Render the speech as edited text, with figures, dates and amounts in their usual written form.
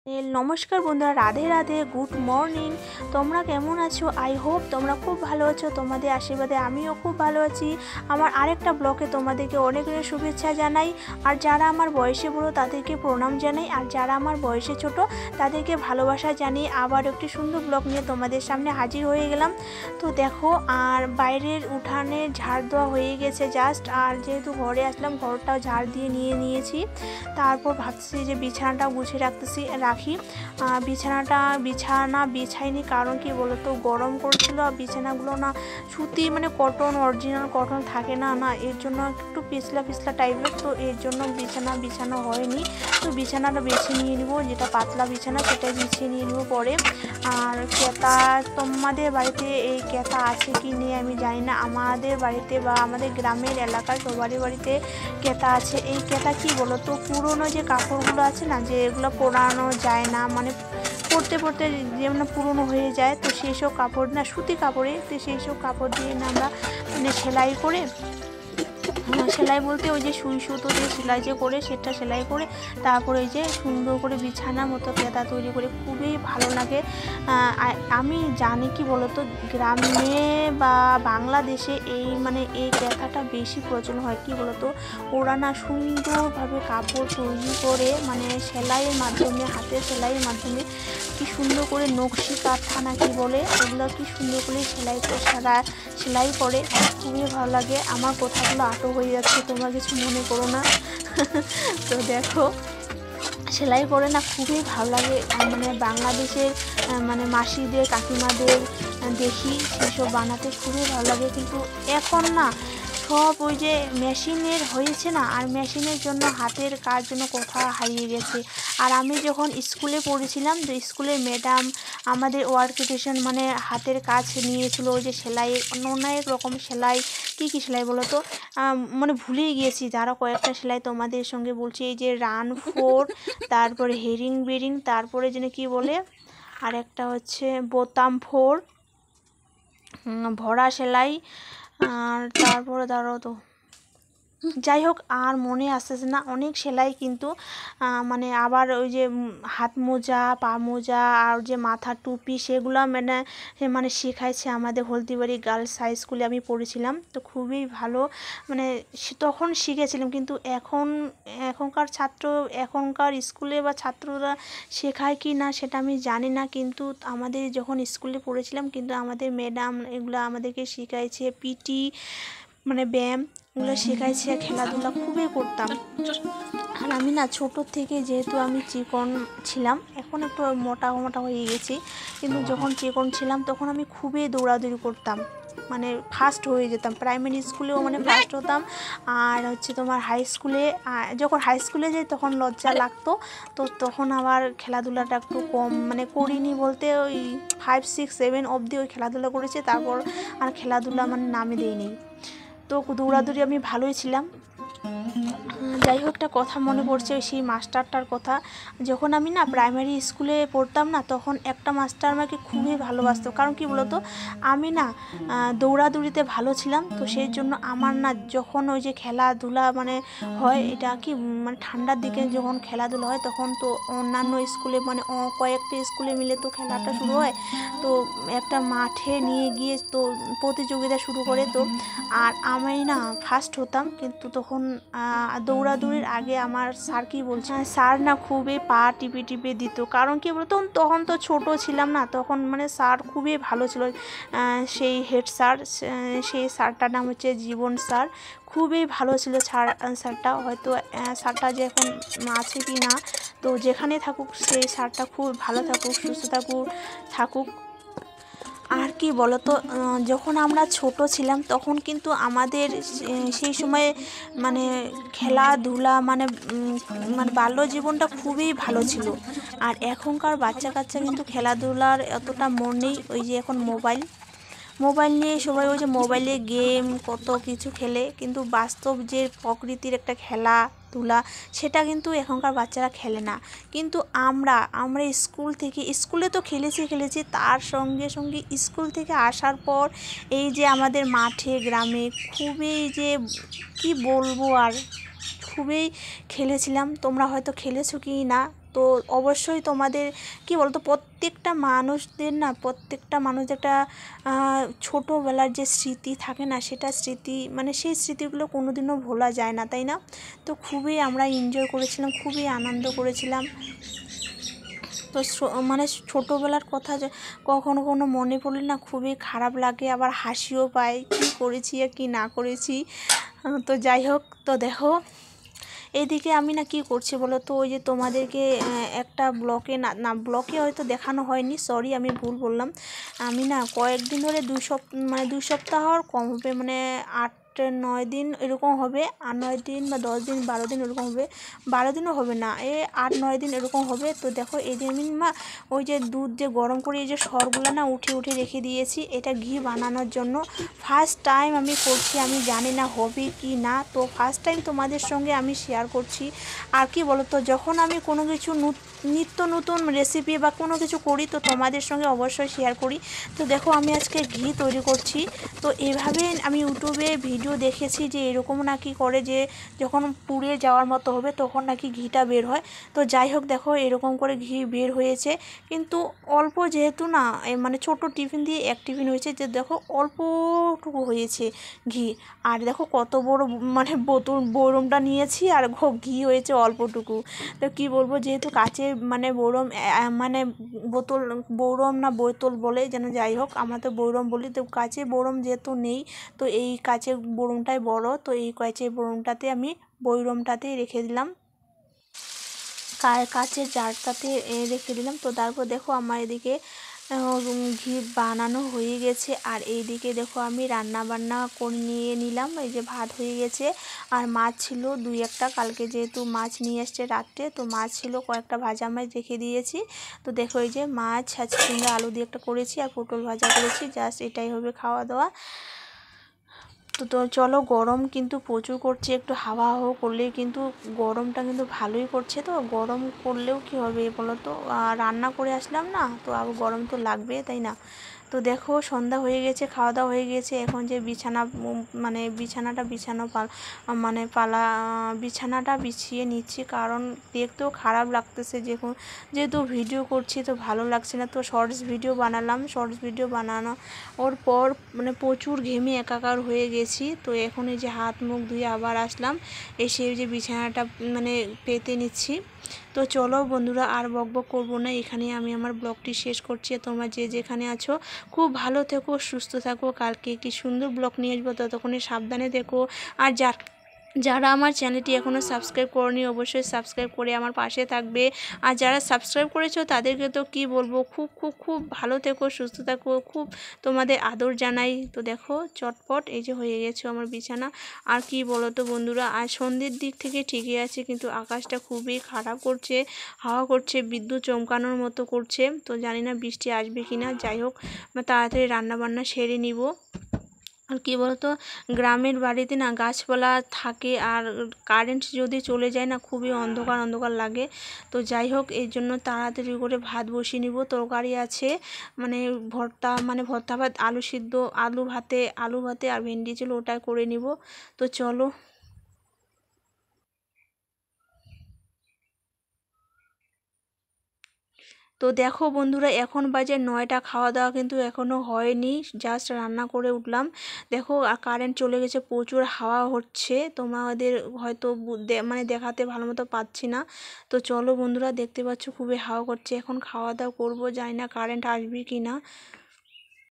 নমস্কার বন্ধুরা, Radhe Radhe, good morning. তোমরা কেমন আছো? আই হোপ তোমরা খুব ভালো আছো। তোমাদের আশীর্বাদে আমিও খুব ভালো আছি। আমার আরেকটা ব্লগে তোমাদেরকে অনেক অনেক শুভেচ্ছা জানাই। আর যারা আমার বয়সে বড় তাদেরকে প্রণাম জানাই, আর যারা আমার বয়সে ছোট তাদেরকে ভালোবাসা জানিয়ে আবার একটি সুন্দর ব্লগ নিয়ে তোমাদের সামনে হাজির হয়ে গেলাম। তো দেখো, আর বাইরের উঠানে ঝাড় দেওয়া হয়ে গেছে জাস্ট। আর যেহেতু ঘরে আসলাম, ঘরটাও ঝাড় দিয়ে নিয়েছি। তারপর ভাবছি যে বিছানাটা গুছিয়ে রাখি। বিছানা বিছাইনি, কারণ কি বলতো, গরম করছিল। আর বিছানাগুলো না সুতি, মানে কটন, অরিজিনাল কটন থাকে না, এর জন্য একটু পিছলা পিছলা টাইপের। তো এর জন্য বিছানা হয়নি। তো বিছানাটা বেছে নিয়ে নিব, যেটা পাতলা বিছানা সেটাই বিছিয়ে নিয়ে নিব পরে। আর কেতা, তোমাদের বাড়িতে এই কেতা আছে কি নেই আমি জানি না। আমাদের বাড়িতে বা আমাদের গ্রামের এলাকার সবারই বাড়িতে কেতা আছে। এই কেতা কি বলতো, পুরোনো যে কাপড়গুলো আছে না, যে এগুলো পোড়ানো যায় না, মানে পরতে পরতে যেমন পুরনো হয়ে যায়, তো সেই সব কাপড় না, সুতি কাপড়ে, তো সেই সব কাপড় দিয়ে না আমরা মানে সেলাই করে, সেলাই বলতে ওই যে সুই সুতো দিয়ে সেলাই যে করে, সেটা সেলাই করে তারপরে এই যে সুন্দর করে বিছানা মতো কেতা তৈরি করে খুবই ভালো লাগে। আমি জানি কি বলতো, গ্রামে বা বাংলাদেশে এই কেতাটা বেশি প্রচলন হয়। কি বলতো, ওরা না সুন্দরভাবে কাপড় তৈরি করে, মানে সেলাইয়ের মাধ্যমে, হাতের সেলাইয়ের মাধ্যমে কি সুন্দর করে নকশি কাঁথা না কি বলে, ওগুলো কি সুন্দর করে সেলাই করে। খুবই ভালো লাগে। আমার কথাগুলো আটো হয়ে যাচ্ছে, তোমরা কিছু মনে করো না। তো দেখো, সেলাই করে না খুবই ভালো লাগে। মানে বাংলাদেশের মানে মাসিদের, কাকিমাদের দেখি সেসব বানাতে খুবই ভালো লাগে। কিন্তু এখন না সব ওই যে মেশিনের হয়েছে না, আর মেশিনের জন্য হাতের কাজ জন্য কোথাও হারিয়ে গেছে। আর আমি যখন স্কুলে পড়েছিলাম, তো স্কুলের ম্যাডাম আমাদের ওয়ার্কেশন মানে হাতের কাজ নিয়েছিল, ওই যে সেলাই, অনেক রকম সেলাই। কী সেলাই বলো তো, মানে ভুলেই গিয়েছি। যারা কয়েকটা সেলাই তোমাদের সঙ্গে বলছি, এই যে রান ফোর, তারপরে হেরিং বেরিং, তারপরে যেন কি বলে, আর একটা হচ্ছে বোতাম ফোর, ভরা সেলাই, আর তারপরে দাঁড়াও তো, যাই হোক আর মনে আসতেছে না। অনেক সেলাই কিন্তু মানে আবার ওই যে হাত মোজা, পা মোজা, আর যে মাথার টুপি, সেগুলো মানে শেখাইছে আমাদের হলদিবাড়ি গার্লস হাই স্কুলে আমি পড়েছিলাম। তো খুবই ভালো, মানে তখন শিখেছিলাম। কিন্তু এখনকার স্কুলে বা ছাত্ররা শেখায় কি না সেটা আমি জানি না। কিন্তু আমাদের যখন স্কুলে পড়েছিলাম, কিন্তু আমাদের ম্যাডাম এগুলো আমাদেরকে শিখাইছে। পিটি মানে ব্যায়াম ওগুলো শেখাইছে। খেলাধুলা খুবই করতাম। আর আমি না ছোটোর থেকে, যেহেতু আমি চিকন ছিলাম, এখন একটু মোটা হয়ে গেছি, কিন্তু যখন চিকন ছিলাম তখন আমি খুবই দৌড়াদৌড়ি করতাম, মানে ফার্স্ট হয়ে যেতাম। প্রাইমারি স্কুলেও মানে ফার্স্ট হতাম। আর হচ্ছে তোমার যখন হাই স্কুলে যাই তখন লজ্জা লাগতো। তো তখন আবার খেলাধুলাটা একটু কম, মানে করিনি বলতে ওই 5, 6, 7 অবধি ওই খেলাধুলা করেছে, তারপর আর খেলাধুলা মানে নামে দিইনি। তো দৌড়াদৌড়ি আমি ভালোই ছিলাম। যাই হোক, একটা কথা মনে পড়ছে, সেই মাস্টারটার কথা। যখন আমি না প্রাইমারি স্কুলে পড়তাম না, তখন একটা মাস্টার আমাকে খুবই ভালোবাসতো। কারণ কি বলতো, আমি না দৌড়াদৌড়িতে ভালো ছিলাম। তো সেই জন্য আমার না, যখন ওই যে খেলাধুলা মানে হয়, এটা কি মানে ঠান্ডার দিকে যখন খেলাধুলা হয়, তখন তো অন্যান্য স্কুলে মানে কয়েকটা স্কুলে মিলে তো খেলাটা শুরু হয়। তো একটা মাঠে নিয়ে গিয়ে তো প্রতিযোগিতা শুরু করে। তো আর আমি না ফার্স্ট হতাম। কিন্তু তখন দৌড়াদৌড়ির আগে আমার স্যার কি বলছে, স্যার না খুবই পা টিপে দিত। কারণ কি বলতো, তখন তো ছোট ছিলাম না, তখন মানে স্যার খুবই ভালো ছিল। সেই হেড স্যার, সেই স্যারটার নাম হচ্ছে জীবন স্যার। খুবই ভালো ছিল স্যারটা। হয়তো স্যারটা যে এখন আছে কি না, তো যেখানে থাকুক সেই স্যারটা খুব ভালো থাকুক, সুস্থ থাকুক। আর কি বলতো, যখন আমরা ছোট ছিলাম তখন কিন্তু আমাদের সেই সময়ে মানে খেলাধুলা মানে বাল্য জীবনটা খুবই ভালো ছিল। আর এখনকার বাচ্চা কাচ্চা কিন্তু খেলাধুলার এতটা মন নেই। ওই যে এখন মোবাইল নিয়ে সবাই ওই যে মোবাইলে গেম কত কিছু খেলে, কিন্তু বাস্তব যে প্রকৃতির একটা খেলাধুলা সেটা কিন্তু এখনকার বাচ্চারা খেলে না। কিন্তু আমরা স্কুলে তো খেলেছি, তার সঙ্গে স্কুল থেকে আসার পর এই যে আমাদের মাঠে গ্রামে খুবই যে কি বলবো, আর খুবই খেলেছিলাম। তোমরা হয়তো খেলেছো কি না তো অবশ্যই তোমাদের কি বলতো প্রত্যেকটা মানুষদের না, প্রত্যেকটা মানুষদের একটা ছোটোবেলার যে স্মৃতি থাকে না, সেটা স্মৃতি মানে সেই স্মৃতিগুলো কোনোদিনও ভোলা যায় না, তাই না? তো খুবই আমরা এনজয় করেছিলাম, খুবই আনন্দ করেছিলাম। তো মানে ছোটোবেলার কথা কখনো কোনো মনে পড়লে না খুবই খারাপ লাগে, আবার হাসিও পায় কী করেছি আর কী না করেছি। তো যাই হোক, তো দেখো এইদিকে আমি না কী করছি বলো তো, ওই যে তোমাদেরকে একটা ব্লকে না না ব্লকে হয়তো দেখানো হয়নি, সরি আমি ভুল বললাম। আমি না কয়েকদিন ধরে 2 সপ্তাহর কম হবে, মানে 8-9 দিন এরকম হবে, আর 9 দিন বা 10 দিন 12 দিন এরকম হবে, 12 দিনও হবে না, 8-9 দিন এরকম হবে। তো দেখো এই যে আমি মা ওই যে দুধ যে গরম করে এই যে সরগুলো না উঠে রেখে দিয়েছি, এটা ঘি বানানোর জন্য। ফার্স্ট টাইম আমি করছি, আমি জানি না হবে কি না, তো ফার্স্ট টাইম তোমাদের সঙ্গে আমি শেয়ার করছি। আর কি বলো তো, যখন আমি কোনো কিছু নিত্য নতুন রেসিপি বা কোনো কিছু করি তো তোমাদের সঙ্গে অবশ্যই শেয়ার করি। তো দেখো আমি আজকে ঘি তৈরি করছি। তো এভাবে আমি ইউটিউবে ভিডিও দেখেছি যে এরকম নাকি করে, যে যখন পুড়ে যাওয়ার মতো হবে তখন নাকি ঘিটা বের হয়। তো যাই হোক দেখো এরকম করে ঘি বের হয়েছে, কিন্তু অল্প যেহেতু না মানে ছোট টিফিন দিয়ে 1 টিফিন হয়েছে, যে দেখো অল্পটুকু হয়েছে ঘি। আর দেখো কত বড় মানে বোতল বৈরমটা নিয়েছি, আর ঘি হয়েছে অল্পটুকু। তো কি বলবো, যেহেতু কাচের মানে বৈরম মানে বোতল বৈরম না বোতল বলে যেন, যাই হোক আমরা তো বৈরম বলি, তো কাচের বৈরম যেহেতু নেই, তো এই কাচের বৈরমটাই বড়, তো এই কাচের বৈরমটাতে আমি বৈরমটাতেই রেখে দিলাম, কাচের জারটাতে রেখে দিলাম। তো তারপর দেখো আমার এদিকে ঘি বানানো হয়ে গেছে, আর এইদিকে দেখো আমি রান্না বান্না করে নিয়ে নিলাম। এই যে ভাত হয়ে গেছে, আর মাছ ছিল 2-1টা, কালকে যেহেতু মাছ নিয়ে এসছে রাত্রে, তো মাছ ছিল কয়েকটা, ভাজা মাছ রেখে দিয়েছি। তো দেখো এই যে মাছ চিংড়া আলু দিয়ে একটা করেছি, আর পটল ভাজা করেছি, জাস্ট এটাই হবে খাওয়া দাওয়া। তো চলো, গরম কিন্তু প্রচুর করছে, একটু হাওয়া করলেই কিন্তু গরমটা কিন্তু ভালোই করছে। তো গরম করলেও কি হবে বলো তো, রান্না করে আসলাম না, তো আবার গরম তো লাগবে, তাই না? তো দেখো সন্ধ্যা হয়ে গেছে, খাওয়া দাওয়া হয়ে গেছে, এখন যে মানে বিছানাটা বিছানাটা বিছিয়ে নিচ্ছি, কারণ দেখতেও খারাপ লাগতেছে, যেহেতু ভিডিও করছি তো ভালো লাগছে না। তো শর্টস ভিডিও বানালাম, শর্টস ভিডিও বানানো ওর পর মানে প্রচুর ঘেমে একাকার হয়ে গেছি। তো এখন এই যে হাত মুখ ধুয়ে আবার আসলাম, এসে যে বিছানাটা মানে পেতে নিচ্ছি। তো চলো বন্ধুরা, আর বকবক করবো না, এখানে আমি আমার ব্লগটি শেষ করছি। তোমরা যে যেখানে আছো খুব ভালো থেকো, সুস্থ থাকো, কালকে একটি সুন্দর ব্লগ নিয়ে আসবো, ততক্ষণে সাবধানে থেকো। আর যারা আমার চ্যানেলটি এখনও সাবস্ক্রাইব করনি অবশ্যই সাবস্ক্রাইব করে আমার পাশে থাকবে। আর যারা সাবস্ক্রাইব করেছো তাদেরকে তো কি বলবো, খুব খুব খুব ভালো থেকো, সুস্থ থাকো, খুব তোমাদের আদর জানাই। তো দেখো চটপট এই যে হয়ে গেছে আমার বিছানা। আর কি বলো তো বন্ধুরা, আর সন্ধ্যের দিক থেকে ঠিকই আছে, কিন্তু আকাশটা খুবই খারাপ করছে, হাওয়া করছে, বিদ্যুৎ চমকানোর মতো করছে। তো জানি না বৃষ্টি আসবে কি না। যাই হোক তাড়াতাড়ি রান্নাবান্না সেরে নিব। আর কী বলতো, গ্রামের বাড়িতে না গাছপালা থাকে, আর কারেন্ট যদি চলে যায় না খুবই অন্ধকার অন্ধকার লাগে। তো যাই হোক এই জন্য তাড়াতাড়ি করে ভাত বসিয়ে নিব, তরকারি আছে মানে ভর্তা ভাত, আলু সিদ্ধ, আলু ভাতে আর ভেন্ডি ছিল, ওটা করে নিব। তো চলো। তো দেখো বন্ধুরা, এখন বাজে 9টা, খাওয়া দাওয়া কিন্তু এখনও হয়নি, জাস্ট রান্না করে উঠলাম। দেখো আর কারেন্ট চলে গেছে, প্রচুর হাওয়া হচ্ছে, তোমাদের হয়তো মানে দেখাতে ভালো মতো পাচ্ছি না। তো চলো বন্ধুরা, দেখতে পাচ্ছ খুবই হাওয়া করছে, এখন খাওয়া দাওয়া করবো, জানি না কারেন্ট আসবে কি না।